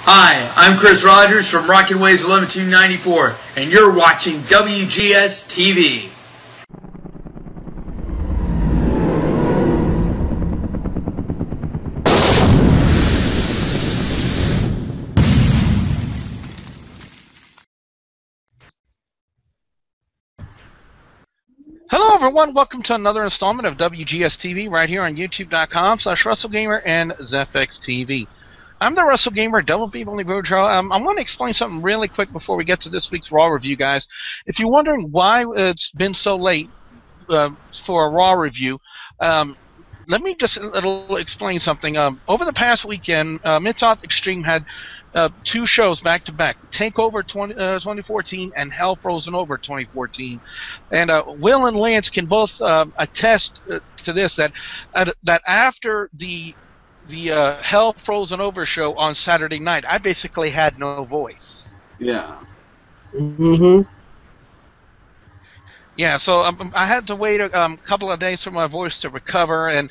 Hi, I'm Chris Rogers from Rockin' Waves 11294, and you're watching WGS TV. Hello everyone, welcome to another installment of WGS TV right here on YouTube.com/WrestleGamer and ZFX TV. I'm the WrestleGamer, Double B Only Boudreaux. I want to explain something really quick before we get to this week's Raw review, guys. If you're wondering why it's been so late for a Raw review, let me just explain something. Over the past weekend, Mid-South Extreme had two shows back-to-back, TakeOver 2014 and Hell Frozen Over 2014. And Will and Lance can both attest to this, that after the Hell Frozen Over show on Saturday night, I basically had no voice. Yeah. Mm-hmm. Yeah, so I had to wait a couple of days for my voice to recover, and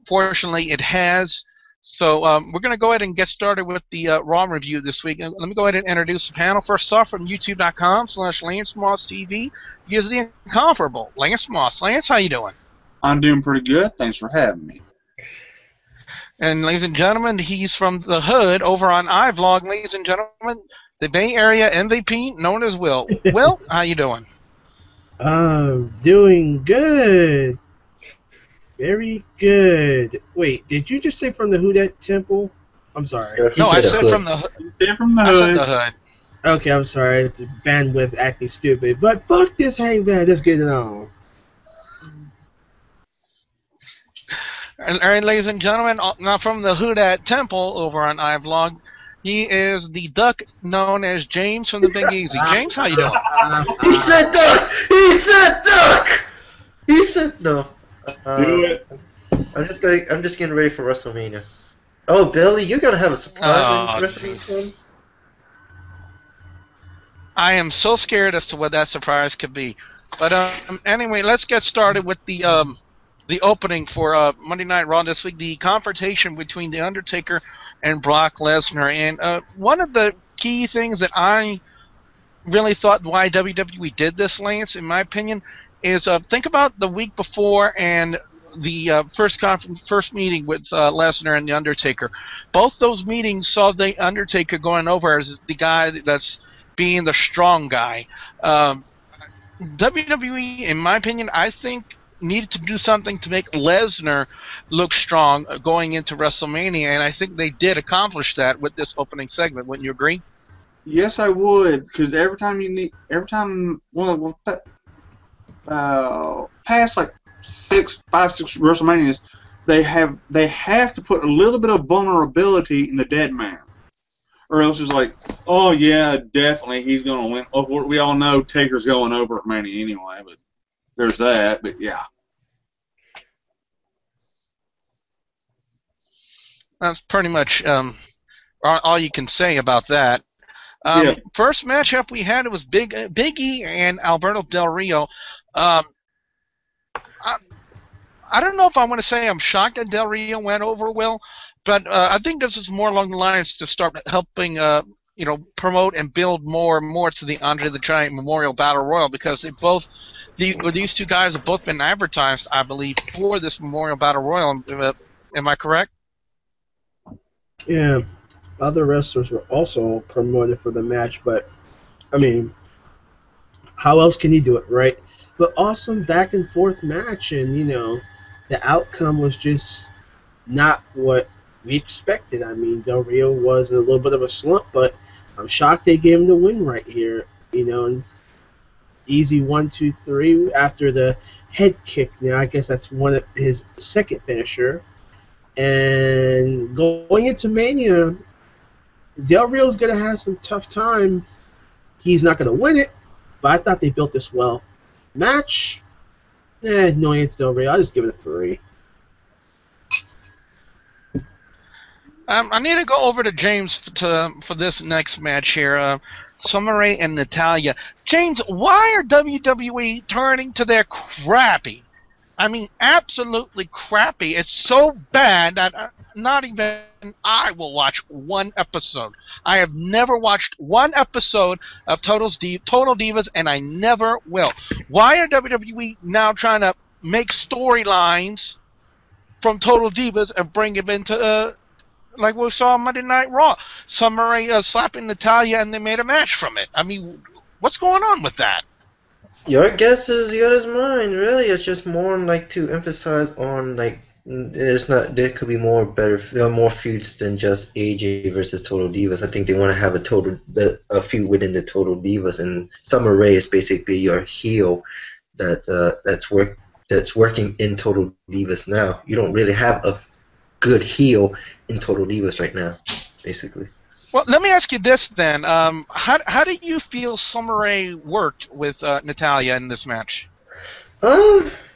fortunately it has. So we're going to go ahead and get started with the Raw review this week. Let me go ahead and introduce the panel. First off, from YouTube.com/LanceMoss.TV, is the incomparable Lance Moss. Lance, how you doing? I'm doing pretty good. Thanks for having me. And ladies and gentlemen, he's from the hood over on iVlog. Ladies and gentlemen, the Bay Area MVP known as Will. Will, how you doing? Doing good. Very good. Wait, did you just say from the Houdat Temple? I'm sorry. No, I said from the hood. From the hood. I said the hood. Okay, I'm sorry. The bandwidth acting stupid. But fuck this hangman. Let's get it on. All right, ladies and gentlemen, now from the Houdat Temple over on iVlog, he is the duck known as James from the Big Easy. James, how you doing? He said duck! He said duck! He said no. Do it. I'm just getting ready for WrestleMania. Oh, Billy, you're gonna have a surprise when WrestleMania comes. I am so scared as to what that surprise could be. But anyway, let's get started with the opening for Monday Night Raw this week. The confrontation between The Undertaker and Brock Lesnar. And one of the key things that I really thought why WWE did this, Lance, in my opinion, is think about the week before and the first meeting with Lesnar and The Undertaker. Both those meetings saw The Undertaker going over as the guy that's being the strong guy. WWE, in my opinion, I think needed to do something to make Lesnar look strong going into WrestleMania, and I think they did accomplish that with this opening segment. Wouldn't you agree? Yes, I would, because past like 5, 6 WrestleManias, they have to put a little bit of vulnerability in the dead man, or else it's like, oh yeah, definitely he's gonna win. Oh, we all know Taker's going over at Mania anyway, but there's that. But yeah, that's pretty much all you can say about that. Yeah. First matchup we had was Big E and Alberto Del Rio. I don't know if I want to say I'm shocked that Del Rio went over, Will, but I think this is more along the lines to start helping promote and build more and more to the Andre the Giant Memorial Battle Royal, because these two guys have both been advertised, I believe, for this Memorial Battle Royal. Am I correct? Yeah. Other wrestlers were also promoted for the match, but, I mean, how else can you do it, right? But awesome back-and-forth match, and, the outcome was just not what we expected. I mean, Del Rio was in a little bit of a slump, but I'm shocked they gave him the win right here. And easy 1, 2, 3 after the head kick. Now, I guess that's one of his second finisher. And going into Mania, Del Rio's going to have some tough time. He's not going to win it, but I thought they built this well. Match, no answer, Del Rio. I'll just give it a 3. I need to go over to James for this next match here. Summer Rae and Natalya. James, why are WWE turning to their crappy I mean, absolutely crappy. It's so bad that not even I will watch one episode. I have never watched one episode of Total Divas, and I never will. Why are WWE now trying to make storylines from Total Divas and bring them into like we saw on Monday Night Raw? Summer Rae slapping Natalya, and they made a match from it. I mean, what's going on with that? Your guess is as good as mine. Really, it's just more like to emphasize on like there could be more feuds than just AJ versus Total Divas. I think they want to have a feud within the Total Divas, and Summer Rae is basically your heel that's working in Total Divas now. You don't really have a good heel in Total Divas right now, basically. Well, let me ask you this then. How do you feel Summer Rae worked with Natalya in this match? It's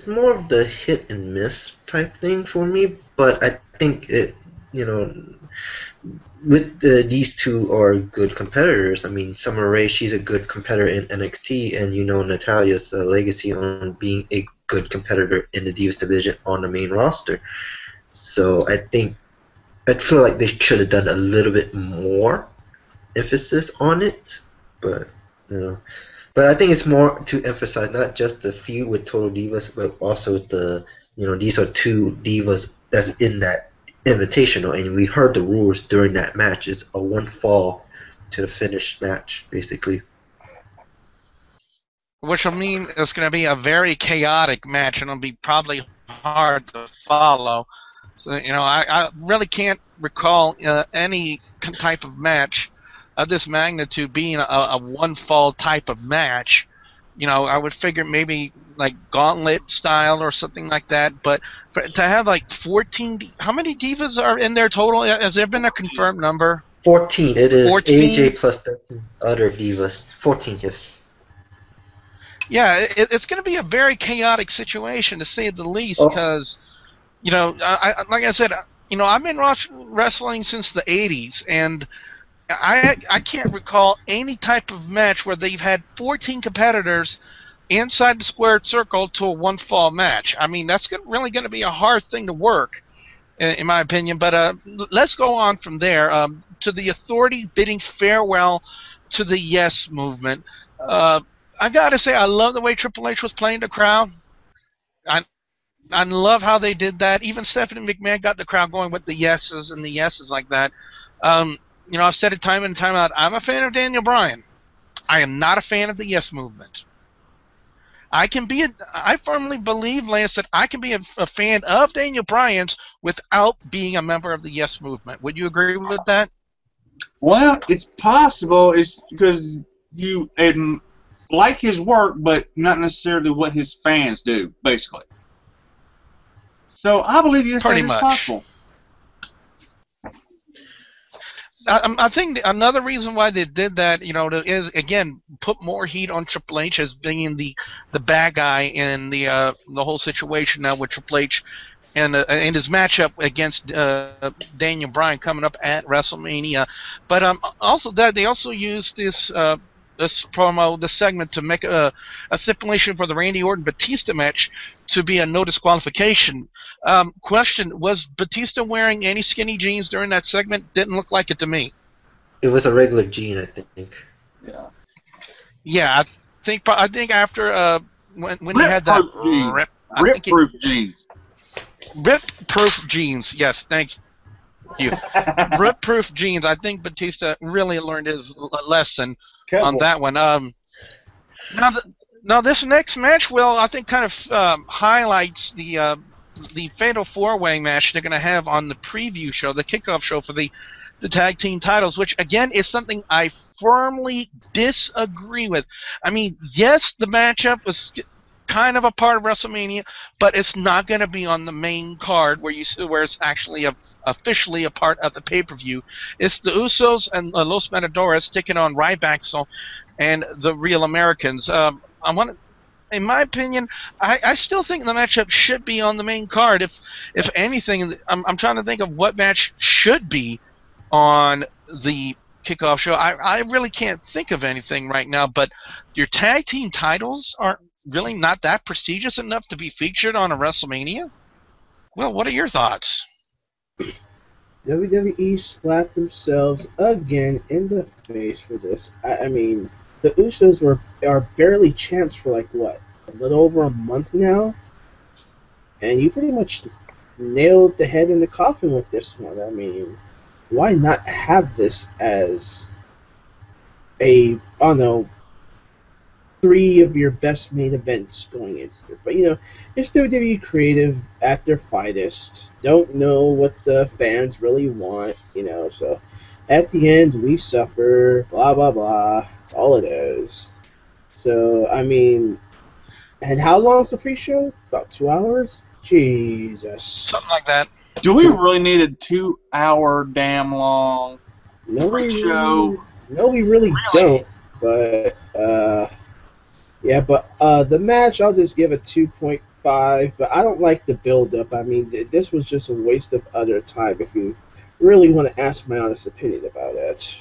more of the hit and miss type thing for me, but I think these two are good competitors. I mean, Summer Rae, she's a good competitor in NXT, and Natalya's legacy on being a good competitor in the Divas division on the main roster. So I feel like they should have done a little bit more emphasis on it, but I think it's more to emphasize not just the feud with Total Divas, but also these are two divas that's in that invitational, and we heard the rules during that match. It's a one fall to the finish match, basically. Which will mean it's going to be a very chaotic match, and it'll be probably hard to follow. So, I really can't recall any type of match of this magnitude being a one-fall type of match. I would figure maybe like gauntlet style or something like that. But to have like 14, how many divas are in there total? Has there been a confirmed number? 14. It is 14? AJ plus 13 other divas. 14, yes. Yeah, it's going to be a very chaotic situation to say the least, because, like I said, I've been watching wrestling since the 80s, and I can't recall any type of match where they've had 14 competitors inside the squared circle to a one-fall match. I mean, that's really going to be a hard thing to work, in my opinion. But let's go on from there to the Authority bidding farewell to the Yes Movement. I got to say, I love the way Triple H was playing the crowd. I love how they did that. Even Stephanie McMahon got the crowd going with the yeses and the yeses like that. I've said it time and time out, I'm a fan of Daniel Bryan. I am not a fan of the Yes Movement. I firmly believe, Lance, that I can be a fan of Daniel Bryan's without being a member of the Yes Movement. Would you agree with that? Well, it's possible. It's because you like his work, but not necessarily what his fans do, basically. So I believe you say it's possible. I think another reason why they did that, is again put more heat on Triple H as being the bad guy in the whole situation now with Triple H and his matchup against Daniel Bryan coming up at WrestleMania. But also that they also used this promo, this segment, to make a stipulation for the Randy Orton Batista match to be a no disqualification. Question: was Batista wearing any skinny jeans during that segment? Didn't look like it to me. It was a regular jean, I think. Yeah. Yeah, I think after when he had that rip-proof jeans. Rip-proof jeans. Yes, thank you. Rip-proof jeans. I think Batista really learned his lesson on that one. Now this next match, I think kind of highlights the Fatal 4-Way match they're going to have on the preview show, the kickoff show for the tag team titles, which again is something I firmly disagree with. I mean, yes, the matchup was kind of a part of WrestleMania, but it's not going to be on the main card where it's actually officially a part of the pay-per-view. It's the Usos and Los Matadores taking on Ryback and the Real Americans. In my opinion, I still think the matchup should be on the main card. If anything, I'm trying to think of what match should be on the kickoff show. I really can't think of anything right now, but your tag team titles really not that prestigious enough to be featured on a WrestleMania? Well, what are your thoughts? WWE slapped themselves again in the face for this. I mean, the Usos are barely champs for like what, a little over a month now, and you pretty much nailed the head in the coffin with this one. I mean, why not have this as a, I don't know, 3 of your best main events going into it? But it's WWE creative at their finest. Don't know what the fans really want, so at the end we suffer, blah blah blah. That's all it is. So I mean, and how long's the pre-show? About 2 hours? Jesus. Something like that. Do we really need a 2-hour damn long pre-show? No, we really don't. But yeah, but the match I'll just give a 2.5. But I don't like the build-up. I mean, this was just a waste of other time. If you really want to ask my honest opinion about it.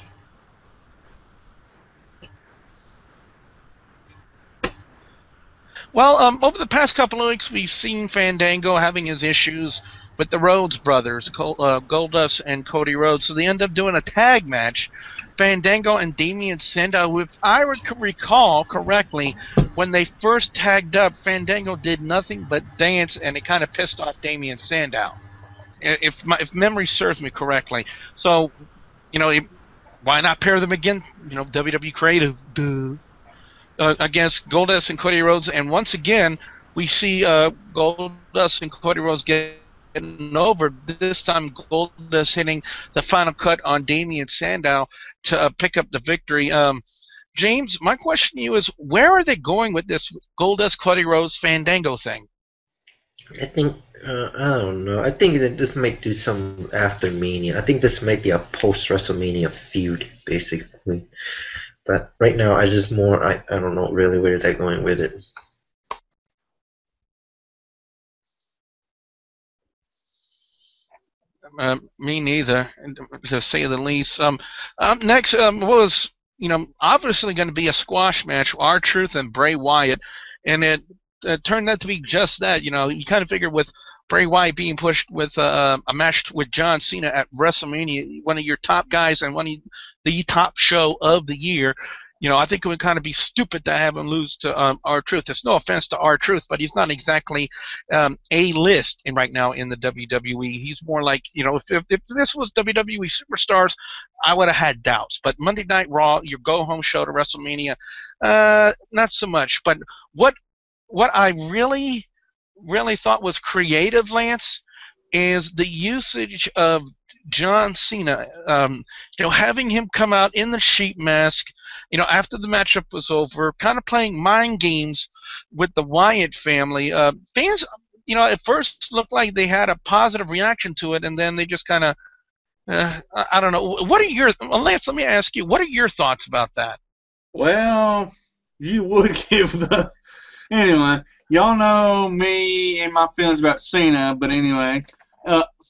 Well, over the past couple of weeks, we've seen Fandango having his issues with the Rhodes brothers, Goldust and Cody Rhodes. So they end up doing a tag match, Fandango and Damien Sandow. If I recall correctly, when they first tagged up, Fandango did nothing but dance, and it kind of pissed off Damien Sandow, if memory serves me correctly. So, why not pair them again? WWE creative, duh. Against Goldust and Cody Rhodes, and once again we see Goldust and Cody Rhodes getting over. This time Goldust hitting the final cut on Damien Sandow to pick up the victory. James, my question to you is, where are they going with this Goldust Cody Rhodes Fandango thing? I think I don't know. I think that this might do some after Mania. I think this might be a post WrestleMania feud, basically. But right now, I don't know really where they're going with it. Me neither, to say the least. Next was, obviously going to be a squash match, R-Truth and Bray Wyatt, and it turned out to be just that. You kind of figured with Bray Wyatt being pushed with a match with John Cena at WrestleMania, one of your top guys and one of the top show of the year. I think it would kind of be stupid to have him lose to R-Truth. It's no offense to R-Truth, but he's not exactly A-list right now in the WWE. He's more like, if this was WWE Superstars, I would have had doubts. But Monday Night Raw, your go-home show to WrestleMania, not so much. But what I really thought was creative, Lance, is the usage of John Cena, having him come out in the sheep mask, after the matchup was over, kind of playing mind games with the Wyatt family. Fans, at first looked like they had a positive reaction to it, and then they just kind of, I don't know. What are Lance, let me ask you, what are your thoughts about that? Well, you would give anyway, y'all know me and my feelings about Cena, but anyway,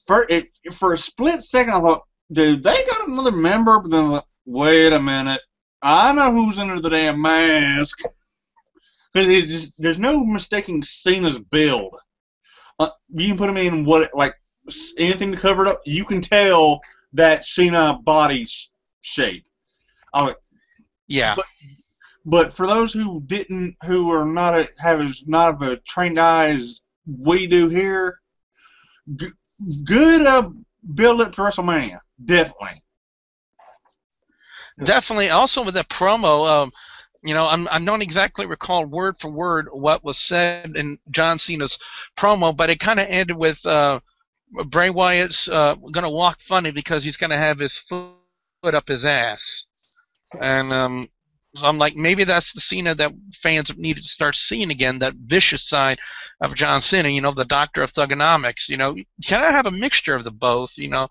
for a split second, I thought, dude, they got another member, but then I'm like, wait a minute, I know who's under the damn mask. Because there's no mistaking Cena's build. You can put him in anything to cover it up, you can tell that Cena body shape. Yeah. But for those who are not have as a trained eye as we do here, good build up to WrestleMania, definitely. Definitely. Also with that promo, I don't exactly recall word for word what was said in John Cena's promo, but it kind of ended with Bray Wyatt's going to walk funny because he's going to have his foot up his ass. And so I'm like, maybe that's the Cena that fans needed to start seeing again, that vicious side of John Cena, the doctor of thugonomics. Can I have a mixture of the both? It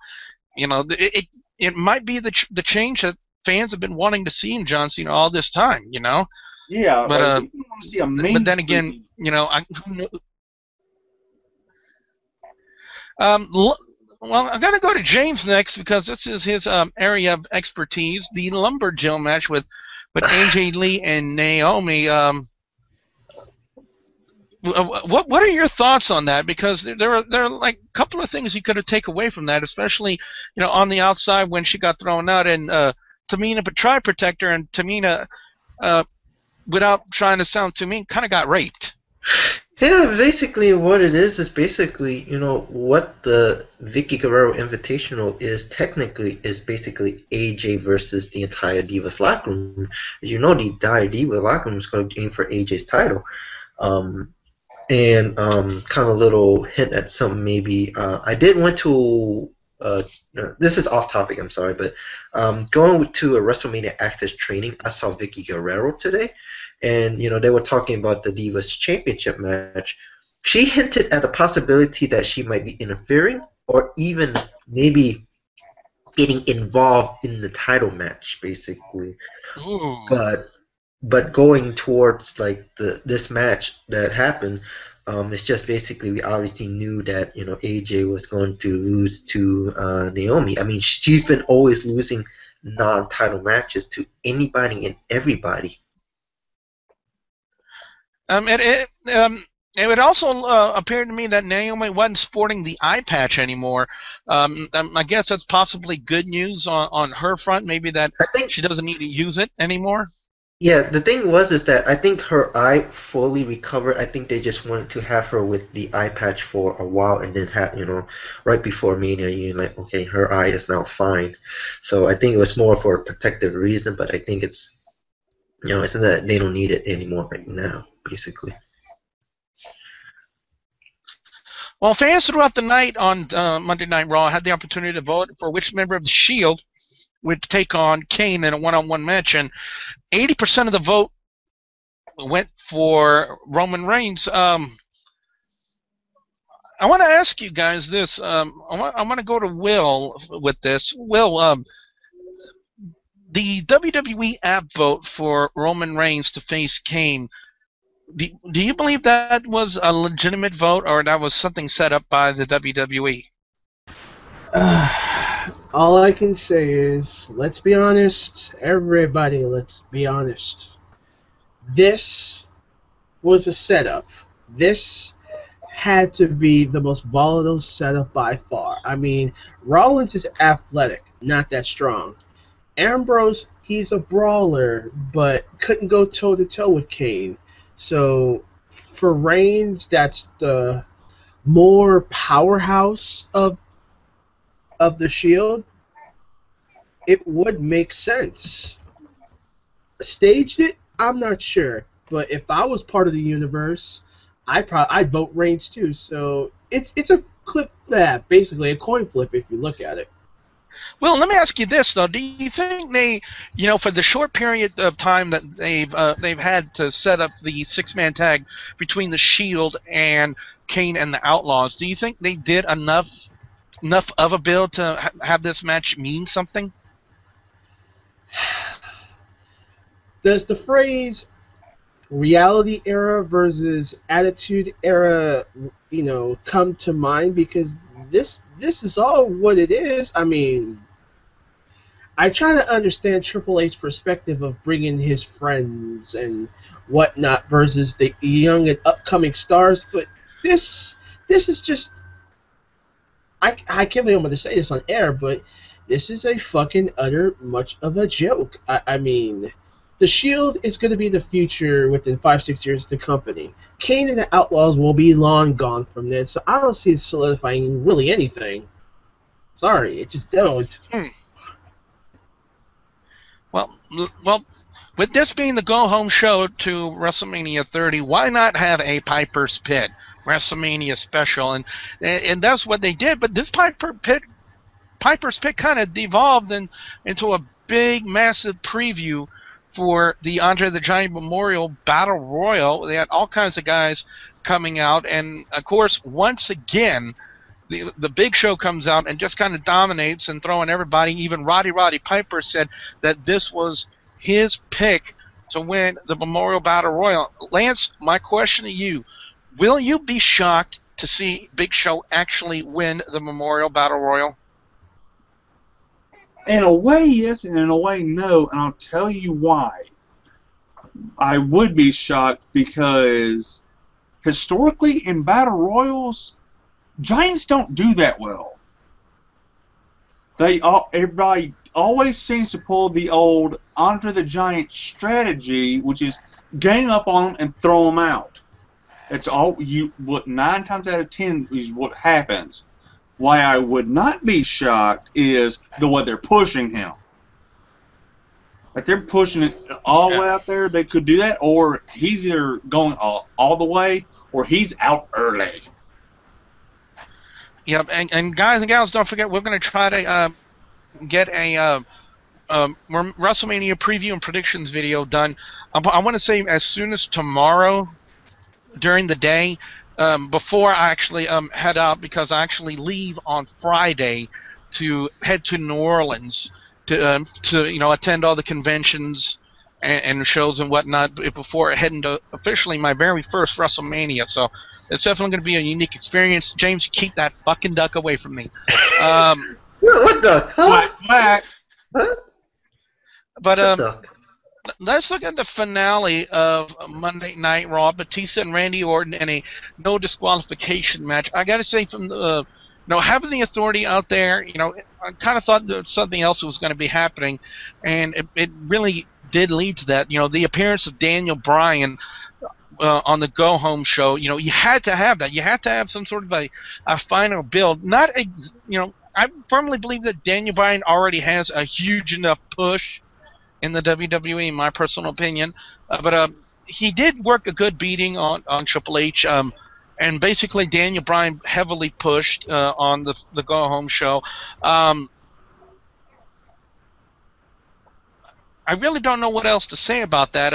might be the change that fans have been wanting to see in John Cena all this time, Yeah, but you want to see a main. But then again, well, I'm gonna go to James next because this is his area of expertise, the Lumberjill match with AJ Lee and Naomi. What are your thoughts on that? Because there are like a couple of things you could have taken away from that, especially on the outside when she got thrown out, and Tamina tried to protect her, and Tamina, without trying to sound too mean, kind of got raped. Yeah, basically what it is basically, what the Vicky Guerrero Invitational is technically is basically AJ versus the entire Divas locker room. The entire Divas locker room is going to aim for AJ's title. And kind of a little hint at some maybe. I did went to, this is off topic, I'm sorry, but going to a WrestleMania Access training, I saw Vicky Guerrero today. And, they were talking about the Divas Championship match. She hinted at a possibility that she might be interfering or even maybe getting involved in the title match, basically. Ooh. But going towards, like, this match that happened, it's just basically we obviously knew that, AJ was going to lose to Naomi. I mean, she's been always losing non-title matches to anybody and everybody. It would also appear to me that Naomi wasn't sporting the eye patch anymore. I guess that's possibly good news on her front. Maybe that she doesn't need to use it anymore. Yeah, the thing is that I think her eye fully recovered. I think they just wanted to have her with the eye patch for a while, and then have right before Mania, you're like, okay, her eye is now fine. So I think it was more for a protective reason, but I think it's it's that they don't need it anymore right now, basically. Well, fans throughout the night on Monday Night Raw had the opportunity to vote for which member of the Shield would take on Kane in a one-on-one match, and 80% of the vote went for Roman Reigns. I want to ask you guys this. I want to go to Will with this. Will, the WWE app vote for Roman Reigns to face Kane, do you believe that was a legitimate vote, or that was something set up by the WWE? All I can say is, let's be honest. Everybody, let's be honest. This was a setup. This had to be the most volatile setup by far. I mean, Rollins is athletic, not that strong. Ambrose, he's a brawler, but couldn't go toe-to-toe with Kane. So, for Reigns, that's the more powerhouse of the Shield. It would make sense. Staged it? I'm not sure. But if I was part of the universe, I'd vote Reigns too. So, it's a clip flip, basically a coin flip if you look at it. Well, let me ask you this though: do you think they, for the short period of time that they've had to set up the six-man tag between the Shield and Kane and the Outlaws, do you think they did enough of a build to have this match mean something? Does the phrase reality era versus attitude era, come to mind? Because this is all what it is. I mean, I try to understand Triple H's perspective of bringing his friends and whatnot versus the young and upcoming stars, but this is just, I can't believe I'm going to say this on air, but this is a fucking utter much of a joke. I mean, the Shield is going to be the future within 5-6 years of the company. Kane and the Outlaws will be long gone from then, so I don't see it solidifying really anything. Sorry, it just don't. Well, with this being the go-home show to WrestleMania 30, why not have a Piper's Pit WrestleMania special? And that's what they did, but this Piper's Pit kind of devolved into a big, massive preview for the Andre the Giant Memorial Battle Royal. They had all kinds of guys coming out, and of course, once again, the Big Show comes out and just kind of dominates and throwing everybody. Even Roddy Piper said that this was his pick to win the Memorial Battle Royal. Lance, my question to you, will you be shocked to see Big Show actually win the Memorial Battle Royal? In a way, yes, and in a way, no, and I'll tell you why. I would be shocked because historically in battle royals, Giants don't do that well. Everybody always seems to pull the old Andre the Giant strategy, which is gang up on them and throw them out. It's what 9 times out of 10 is what happens. Why I would not be shocked is the way they're pushing him. Like they're pushing it all the way out there. They could do that, or he's either going all the way, or he's out early. Yep, and guys and gals, don't forget we're going to try to get a WrestleMania preview and predictions video done. I want to say as soon as tomorrow during the day, before I actually head out, because I actually leave on Friday to head to New Orleans to attend all the conventions and shows and whatnot before heading to officially my very first WrestleMania. So it's definitely going to be a unique experience. James, keep that fucking duck away from me. What duck? Huh? Quack. Huh? But What duck? let's look at the finale of Monday Night Raw. Batista and Randy Orton in a no disqualification match. I got to say, from the having the Authority out there, I kind of thought that something else was going to be happening, and it really did lead to that. The appearance of Daniel Bryan on the Go Home show. You had to have that. You had to have some sort of a final build. I firmly believe that Daniel Bryan already has a huge enough push in the WWE, in my personal opinion. But he did work a good beating on Triple H. And basically, Daniel Bryan heavily pushed on the Go Home show. I really don't know what else to say about that,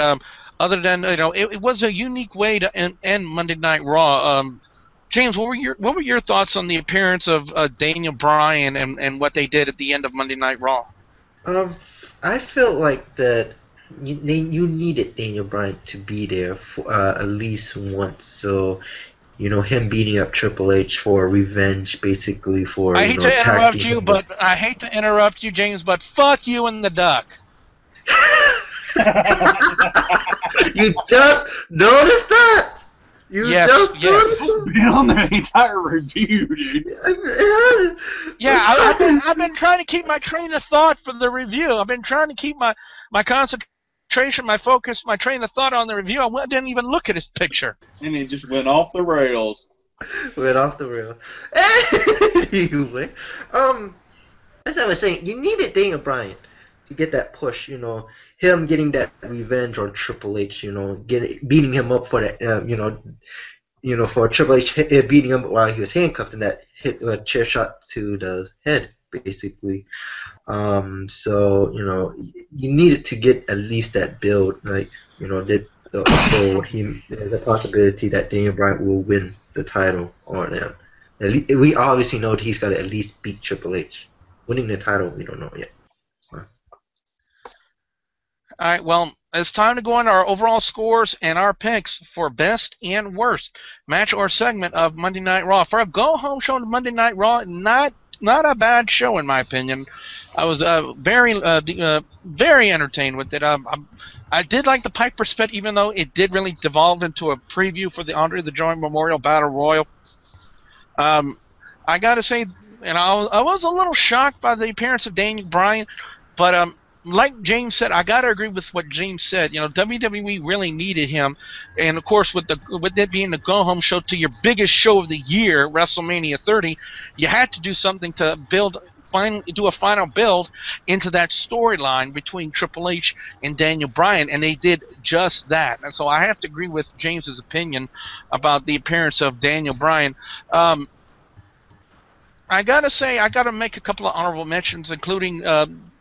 other than it was a unique way to end Monday Night Raw. James, what were your thoughts on the appearance of Daniel Bryan and what they did at the end of Monday Night Raw? I felt like that you needed Daniel Bryan to be there for at least once. So, him beating up Triple H for revenge, basically for I hate to interrupt you, James, but fuck you and the duck. You just noticed that? Noticed I've been on the entire review, dude. Yeah, I've been trying to keep my train of thought for the review. I've been trying to keep my concentration, my focus, my train of thought on the review. I didn't even look at his picture. And it just went off the rails. Went off the rail. Anyway, as I was saying, you needed Daniel Bryan to get that push. Him getting that revenge on Triple H. Beating him up for that. For Triple H beating him while he was handcuffed and that hit chair shot to the head, basically. So you needed to get at least that build, there's a possibility that Daniel Bryan will win the title on him. We obviously know that he's got to at least beat Triple H. Winning the title, we don't know yet. All right, well, it's time to go on our overall scores and our picks for best and worst match or segment of Monday Night Raw. For a go-home show on Monday Night Raw, not a bad show in my opinion. I was very entertained with it. I did like the Piper's Pit, even though it did really devolve into a preview for the Andre the Giant Memorial Battle Royal. I got to say, I was a little shocked by the appearance of Daniel Bryan, but like James said, I gotta agree with what James said. WWE really needed him, and of course, with it being the go-home show to your biggest show of the year, WrestleMania 30, you had to do something to do a final build into that storyline between Triple H and Daniel Bryan, and they did just that. And so I have to agree with James's opinion about the appearance of Daniel Bryan. I gotta make a couple of honorable mentions, including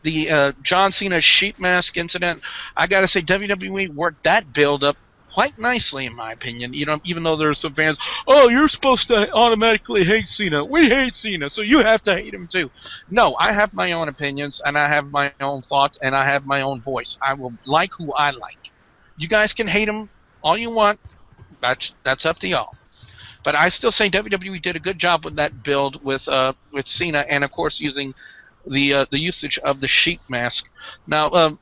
the John Cena sheep mask incident. I gotta say WWE worked that build up quite nicely, in my opinion. Even though there's some fans, you're supposed to automatically hate Cena. We hate Cena, so you have to hate him too. No, I have my own opinions, and I have my own thoughts, and I have my own voice. I will like who I like. You guys can hate him all you want. That's up to y'all. But I still say WWE did a good job with that build with Cena, and of course using the usage of the sheep mask. Now,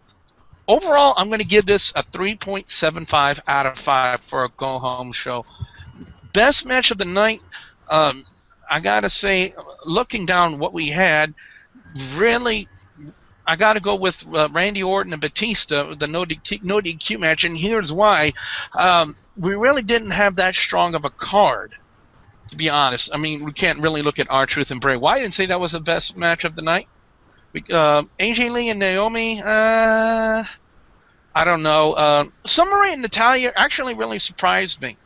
overall, I'm going to give this a 3.75 out of 5 for a go-home show. Best match of the night, I gotta say, looking down what we had, really, I gotta go with Randy Orton and Batista, the no DQ match, and here's why. We really didn't have that strong of a card, to be honest. I mean, we can't really look at R-Truth and Bray Wyatt and say that was the best match of the night. AJ Lee and Naomi, I don't know. Summer Rae and Natalya actually really surprised me.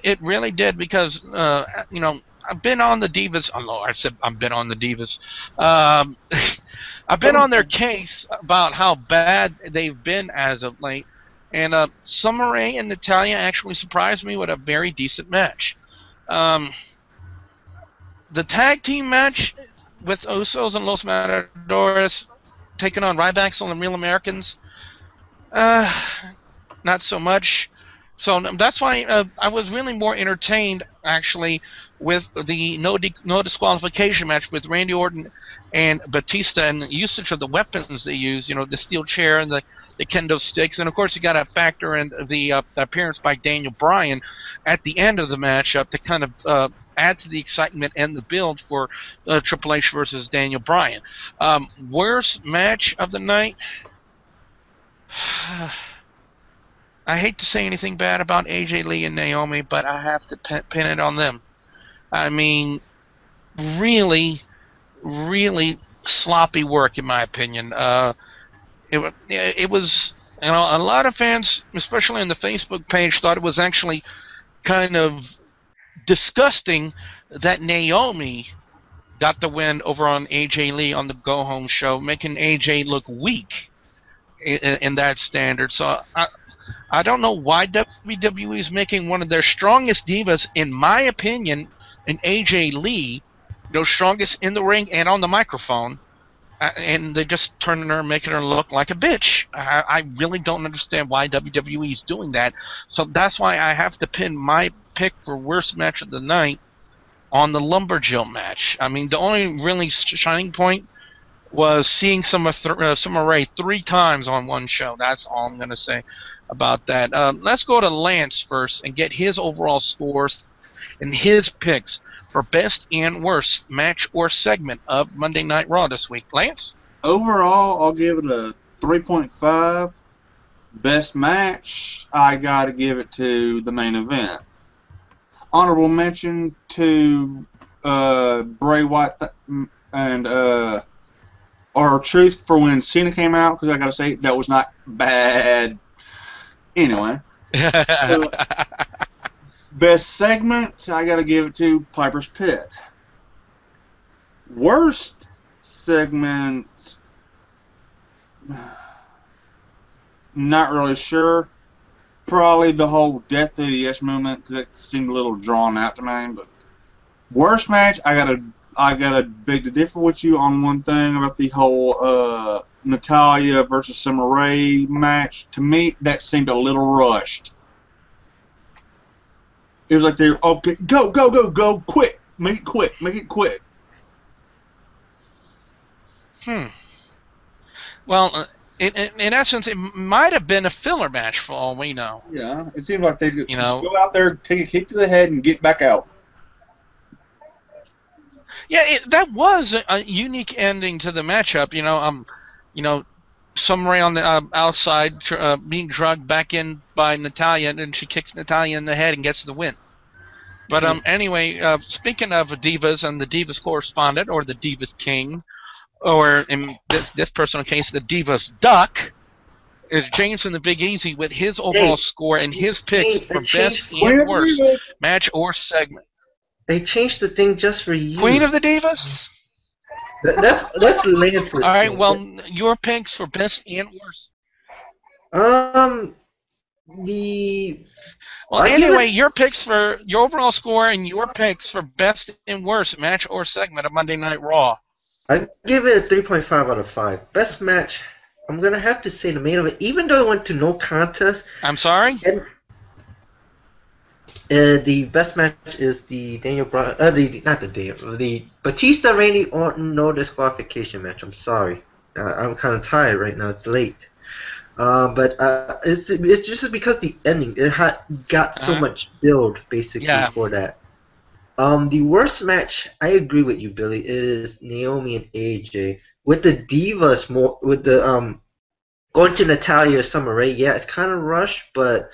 It really did, because you know, I've been on the Divas. Oh, no, I said I've been on the Divas. I've been on their case about how bad they've been as of late, and Summer Rae and Natalya actually surprised me with a very decent match. The tag team match with Usos and Los Matadores taking on Ryback and the Real Americans, not so much. So that's why I was really more entertained, actually, with the no disqualification match with Randy Orton and Batista, and the usage of the weapons they use, you know, the steel chair and the kendo sticks, and of course you got to factor in the appearance by Daniel Bryan at the end of the matchup to kind of add to the excitement and the build for Triple H versus Daniel Bryan. Worst match of the night? I hate to say anything bad about AJ Lee and Naomi, but I have to pin it on them. I mean, really, really sloppy work, in my opinion. It was, you know, a lot of fans, especially on the Facebook page, thought it was actually kind of disgusting that Naomi got the win over on AJ Lee on the Go Home show, making AJ look weak in that standard. So I don't know why WWE is making one of their strongest divas, in my opinion, in AJ Lee, strongest in the ring and on the microphone, and they just turning her and making her look like a bitch. I really don't understand why WWE is doing that. So that's why I have to pin my pick for worst match of the night on the Lumberjill match. I mean, the only really shining point was seeing Summer Rae 3 times on one show. That's all I'm going to say about that. Let's go to Lance first and get his overall scores and his picks for best and worst match or segment of Monday Night Raw this week. Lance? Overall, I'll give it a 3.5. Best match, I got to give it to the main event. Honorable mention to Bray Wyatt and R-Truth for when Cena came out, because I got to say, that was not bad. Anyway. Best segment, I got to give it to Piper's Pit. Worst segment, not really sure. Probably the whole Death of the Yes movement, because it seemed a little drawn out to me. But worst match, I gotta beg to differ with you on one thing about the whole Natalya versus Summer Rae match. To me, that seemed a little rushed. It was like they're okay, go, quick, make it quick. Well, in essence, it might have been a filler match for all we know. Yeah, it seemed like they just go out there, take a kick to the head, and get back out. Yeah, that was a unique ending to the matchup. Summer Rae on the outside being drugged back in by Natalya, and then she kicks Natalya in the head and gets the win. But anyway, speaking of divas and the Divas correspondent, or the Divas King, or in this personal case, the Divas Duck, is James and the Big Easy with his overall score and his picks for best and worst match or segment. They changed the thing just for you. Queen of the Divas? That's Lance's. All right, well, your picks for best and worst. Anyway, your picks for your overall score and your picks for best and worst match or segment of Monday Night Raw. I give it a 3.5 out of 5. Best match, I'm gonna have to say the main event, even though it went to no contest. I'm sorry. The best match is the Daniel Bryan, the Batista Randy Orton no disqualification match. I'm sorry, I'm kind of tired right now. It's late. But it's just because the ending it had got so much build basically for that. The worst match, I agree with you, Billy. It is Naomi and AJ with the divas more with the going to Natalya or Summer Rae. Yeah, it's kind of rushed, but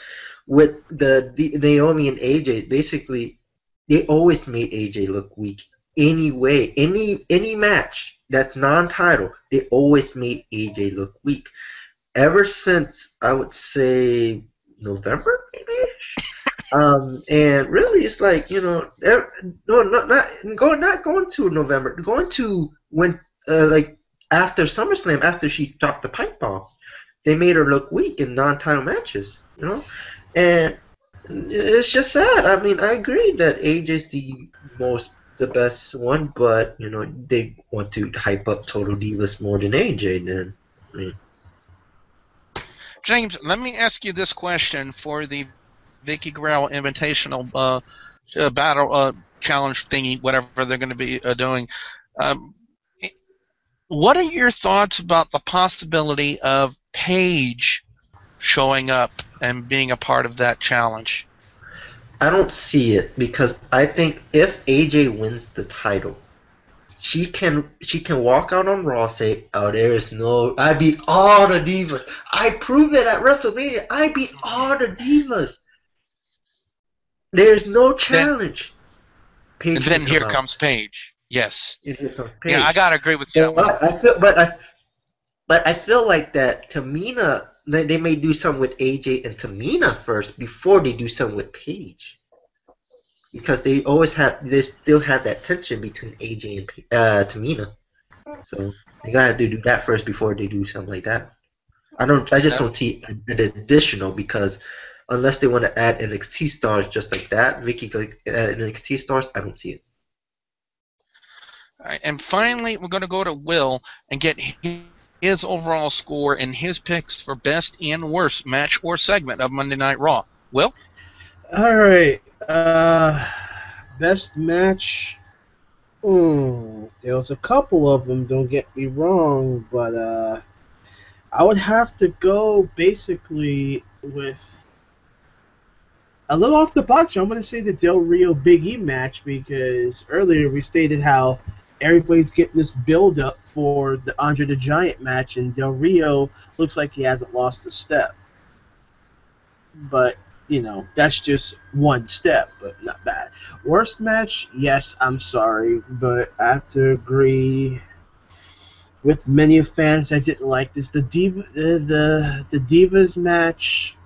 with the Naomi and AJ, basically they always made AJ look weak. Anyway, any match that's non-title, they always made AJ look weak. Ever since I would say November, maybe. And really, it's like no, not going to November, going to when like after SummerSlam, after she dropped the pipe bomb, they made her look weak in non-title matches, and it's just sad. I mean, I agree that AJ's the best one, but they want to hype up Total Divas more than AJ. Then, I mean. James, let me ask you this question for the Vicky Guerrero Invitational battle challenge thingy, whatever they're going to be doing. What are your thoughts about the possibility of Paige showing up and being a part of that challenge? I don't see it because I think if AJ wins the title, she can walk out on Raw, say, "Oh, there is no, I beat all the divas. I proved it at WrestleMania. I beat all the divas. There is no challenge." And then here comes Paige. Yes. Here comes Paige. Yeah, I gotta agree with you. But I feel like that Tamina, they may do something with AJ and Tamina first before they do something with Paige. Because they still have that tension between AJ and Tamina, so they gotta do that first before they do something like that. I just don't see an additional, because unless they want to add NXT stars just like that, Vicky could add NXT stars. I don't see it. All right, and finally, we're going to go to Will and get his overall score and his picks for best and worst match or segment of Monday Night Raw. Will? All right. Best match. There was a couple of them, don't get me wrong, but I would have to go basically with a little off the box. I'm going to say the Del Rio Big E match, because earlier we stated how everybody's getting this build up for the Andre the Giant match, and Del Rio looks like he hasn't lost a step. But that's just one step, but not bad. Worst match, yes, I'm sorry, but I have to agree with many fans that didn't like this. The Divas match,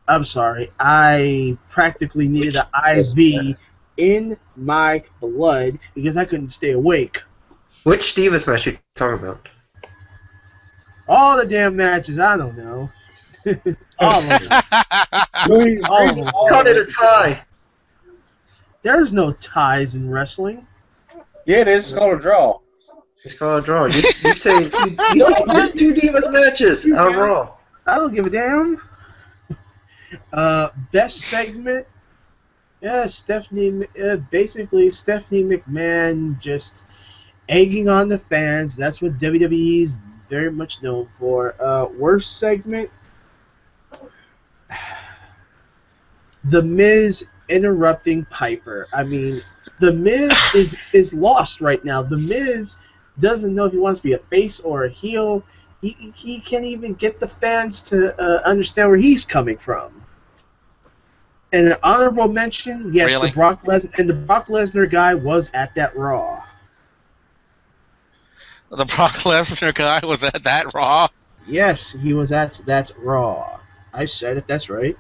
I'm sorry, I practically needed an IV in my blood because I couldn't stay awake. Which Divas match are you talking about? All the damn matches, I don't know. All of them. Called it a tie. There's no ties in wrestling. Yeah, this is called a draw. It's called a draw. You say there's two Divas matches on Raw. I don't give a damn. Best segment. Yeah, basically Stephanie McMahon just egging on the fans. That's what WWE is very much known for. Worst segment. The Miz interrupting Piper. I mean, The Miz is lost right now. The Miz doesn't know if he wants to be a face or a heel. He can't even get the fans to understand where he's coming from. And an honorable mention, yes, really? the Brock Lesnar guy was at that Raw. The Brock Lesnar guy was at that Raw? Yes, he was at that Raw. I said it, that's right.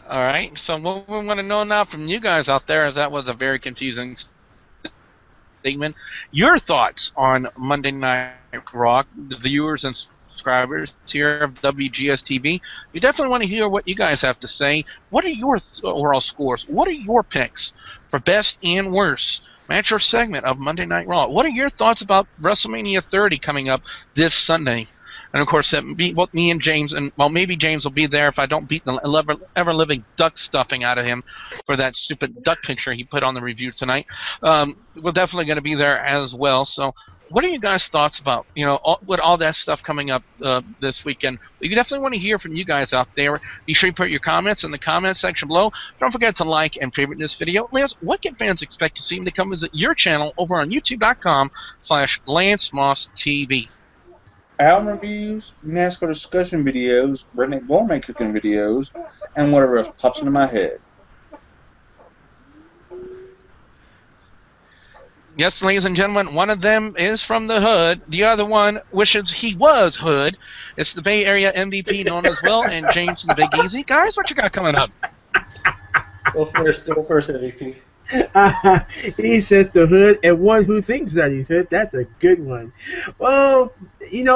All right, so what we want to know now from you guys out there, as that was a very confusing statement, your thoughts on Monday Night Raw, the viewers and subscribers here of WGS TV. We definitely want to hear what you guys have to say. What are your overall scores? What are your picks for best and worst match or segment of Monday Night Raw? What are your thoughts about WrestleMania 30 coming up this Sunday? And of course, both me and James, and well, maybe James will be there if I don't beat the ever-living duck stuffing out of him for that stupid duck picture he put on the review tonight. We're definitely going to be there as well. So, what are you guys' thoughts about, with all that stuff coming up this weekend? We definitely want to hear from you guys out there. Be sure you put your comments in the comment section below. Don't forget to like and favorite this video. Lance, what can fans expect to see when they come visit your channel over on youtube.com/LanceMossTV? Album reviews, NASCAR discussion videos, redneck gourmet cooking videos, and whatever else pops into my head. Yes, ladies and gentlemen, one of them is from the hood. The other one wishes he was hood. It's the Bay Area MVP known as Will and James and the Big Easy. Guys, what you got coming up? Go first, MVP. He said the hood, and one who thinks that he's hood. That's a good one. Well,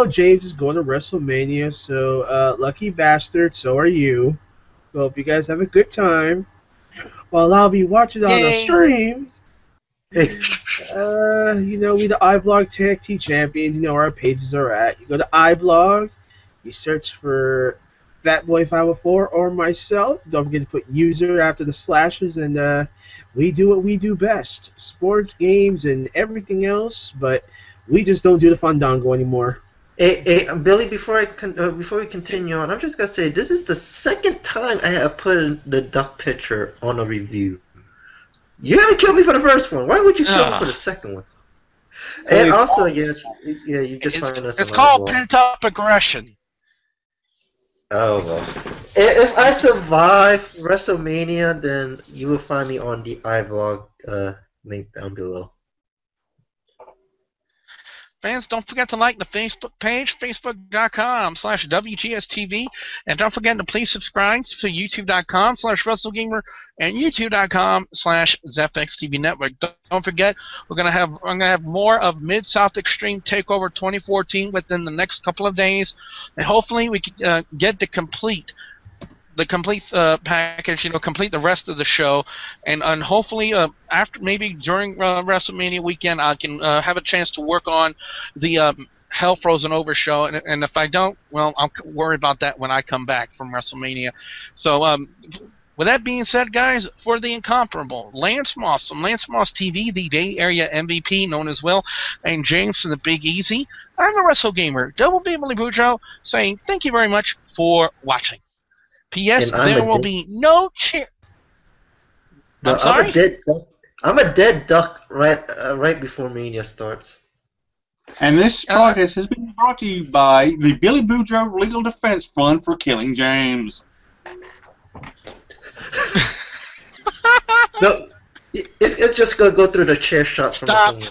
James is going to WrestleMania, so lucky bastard, so are you. Hope you guys have a good time. While I'll be watching on the stream. We the iVlog Tag Team Champions. You know where our pages are at. You go to iVlog, you search for Fatboy504 or myself. Don't forget to put user after the slashes, and we do what we do best: sports, games, and everything else. But we just don't do the fandango anymore. Hey, Billy, before we continue on, I'm just gonna say this is the second time I have put the duck picture on a review. You haven't killed me for the first one. Why would you kill me for the second one? And also, you just find us. It's called pent-up aggression. Oh well. If I survive WrestleMania, then you will find me on the iVlog link down below. Fans, don't forget to like the Facebook page, facebook.com/WGSTV. And don't forget to please subscribe to youtube.com/WrestleGamer and youtube.com/ZFXTV Network. Don't forget, I'm gonna have more of Mid-South Extreme Takeover 2014 within the next couple of days. And hopefully we can get to complete the complete package, complete the rest of the show, and hopefully after, maybe during WrestleMania weekend, I can have a chance to work on the Hell Frozen Over show, and if I don't, well, I'll worry about that when I come back from WrestleMania. So with that being said, guys, for the incomparable Lance Moss from Lance Moss TV, the Bay Area MVP known as Will, and James from the Big Easy, I'm the WrestleGamer, Double B Billy Boudreaux, saying thank you very much for watching. P.S. There will be no cheer. I'm sorry? I'm a dead duck right before Mania starts. And this podcast has been brought to you by the Billy Boudreaux Legal Defense Fund for killing James. No, it's just gonna go through the chair shots. Stop. From the